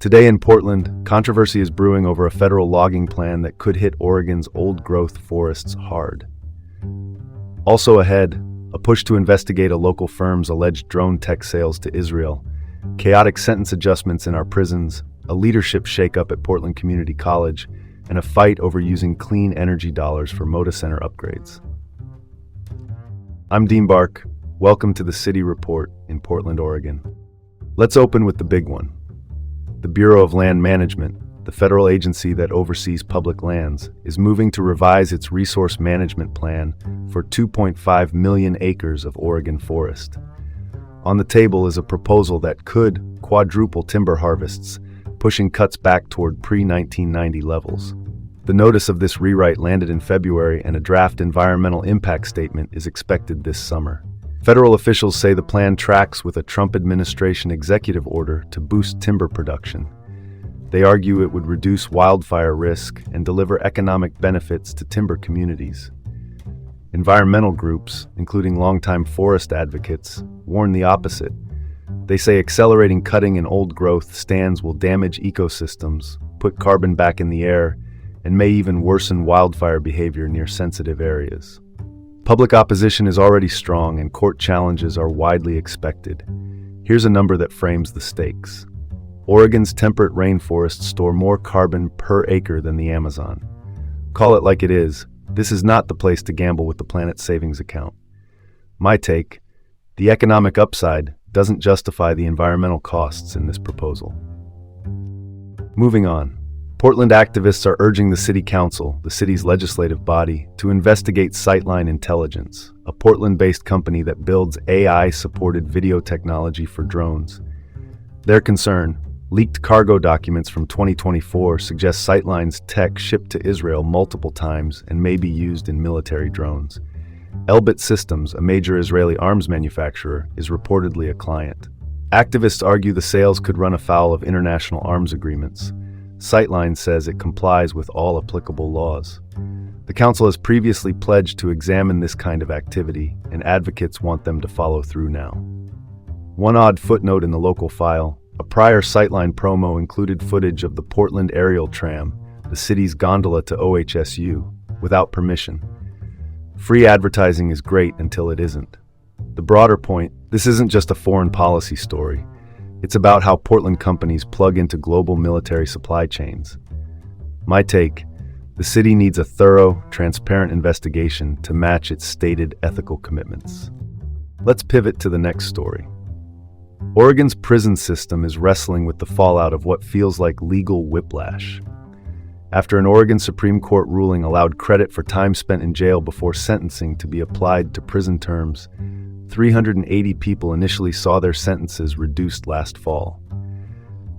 Today in Portland, controversy is brewing over a federal logging plan that could hit Oregon's old-growth forests hard. Also ahead, a push to investigate a local firm's alleged drone tech sales to Israel, chaotic sentence adjustments in our prisons, a leadership shakeup at Portland Community College, and a fight over using clean energy dollars for Moda Center upgrades. I'm Dean Bark. Welcome to the City Report in Portland, Oregon. Let's open with the big one. The Bureau of Land Management, the federal agency that oversees public lands, is moving to revise its resource management plan for 2.5 million acres of Oregon forest. On the table is a proposal that could quadruple timber harvests, pushing cuts back toward pre-1990 levels. The notice of this rewrite landed in February, and a draft environmental impact statement is expected this summer. Federal officials say the plan tracks with a Trump administration executive order to boost timber production. They argue it would reduce wildfire risk and deliver economic benefits to timber communities. Environmental groups, including longtime forest advocates, warn the opposite. They say accelerating cutting in old-growth stands will damage ecosystems, put carbon back in the air, and may even worsen wildfire behavior near sensitive areas. Public opposition is already strong, and court challenges are widely expected. Here's a number that frames the stakes. Oregon's temperate rainforests store more carbon per acre than the Amazon. Call it like it is, this is not the place to gamble with the planet's savings account. My take, the economic upside doesn't justify the environmental costs in this proposal. Moving on. Portland activists are urging the City Council, the city's legislative body, to investigate Sightline Intelligence, a Portland-based company that builds AI-supported video technology for drones. Their concern, leaked cargo documents from 2024 suggest Sightline's tech shipped to Israel multiple times and may be used in military drones. Elbit Systems, a major Israeli arms manufacturer, is reportedly a client. Activists argue the sales could run afoul of international arms agreements. Sightline says it complies with all applicable laws. The council has previously pledged to examine this kind of activity, and advocates want them to follow through now. One odd footnote in the local file: a prior Sightline promo included footage of the Portland Aerial Tram, the city's gondola to OHSU, without permission. Free advertising is great until it isn't. The broader point: this isn't just a foreign policy story. It's about how Portland companies plug into global military supply chains. My take: the city needs a thorough, transparent investigation to match its stated ethical commitments. Let's pivot to the next story. Oregon's prison system is wrestling with the fallout of what feels like legal whiplash. After an Oregon Supreme Court ruling allowed credit for time spent in jail before sentencing to be applied to prison terms, 380 people initially saw their sentences reduced last fall.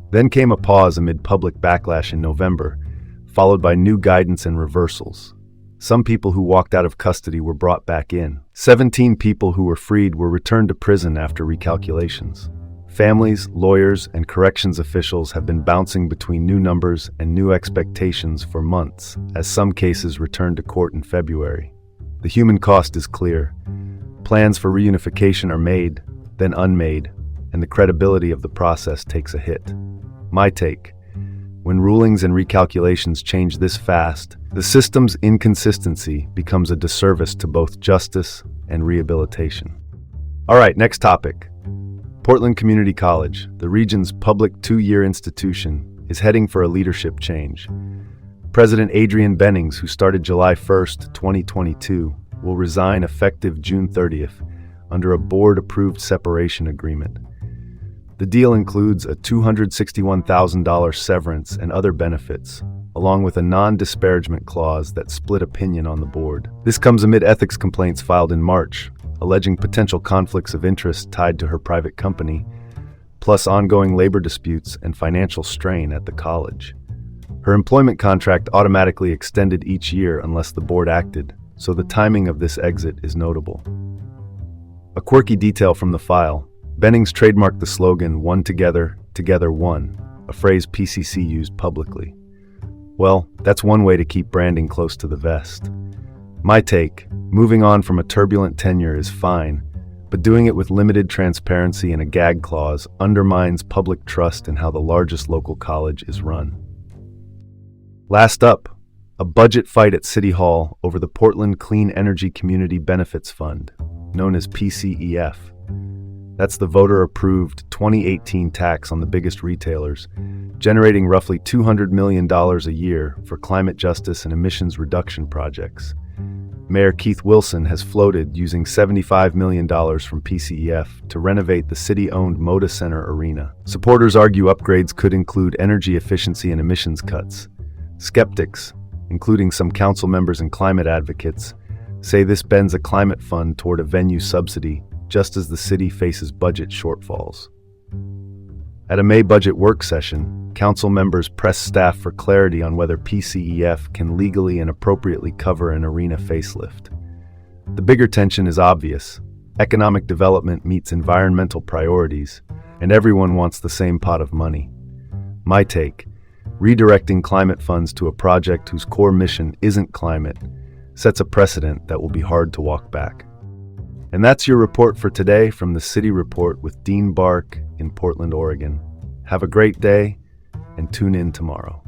Then came a pause amid public backlash in November, followed by new guidance and reversals. Some people who walked out of custody were brought back in. 17 people who were freed were returned to prison after recalculations. Families, lawyers, and corrections officials have been bouncing between new numbers and new expectations for months, as some cases returned to court in February. The human cost is clear. Plans for reunification are made, then unmade, and the credibility of the process takes a hit. My take: when rulings and recalculations change this fast, the system's inconsistency becomes a disservice to both justice and rehabilitation. All right, next topic. Portland Community College, the region's public 2-year institution, is heading for a leadership change. President Adrian Bennings, who started July 1st, 2022, will resign effective June 30th under a board-approved separation agreement. The deal includes a $261,000 severance and other benefits, along with a non-disparagement clause that split opinion on the board. This comes amid ethics complaints filed in March, alleging potential conflicts of interest tied to her private company, plus ongoing labor disputes and financial strain at the college. Her employment contract automatically extended each year unless the board acted, so the timing of this exit is notable. A quirky detail from the file: Bennings trademarked the slogan "One Together, Together One," a phrase PCC used publicly. Well, that's one way to keep branding close to the vest. My take: moving on from a turbulent tenure is fine, But doing it with limited transparency and a gag clause undermines public trust in how the largest local college is run. Last up, a budget fight at City Hall over the Portland Clean Energy Community Benefits Fund, known as PCEF. That's the voter-approved 2018 tax on the biggest retailers, generating roughly $200 million a year for climate justice and emissions reduction projects. Mayor Keith Wilson has floated using $75 million from PCEF to renovate the city-owned Moda Center arena. Supporters argue upgrades could include energy efficiency and emissions cuts. Skeptics, including some council members and climate advocates, say this bends a climate fund toward a venue subsidy, just as the city faces budget shortfalls. At a May budget work session, council members pressed staff for clarity on whether PCEF can legally and appropriately cover an arena facelift. The bigger tension is obvious. Economic development meets environmental priorities, and everyone wants the same pot of money. My take: redirecting climate funds to a project whose core mission isn't climate sets a precedent that will be hard to walk back. And that's your report for today from the City Report with Dean Bark in Portland, Oregon. Have a great day and tune in tomorrow.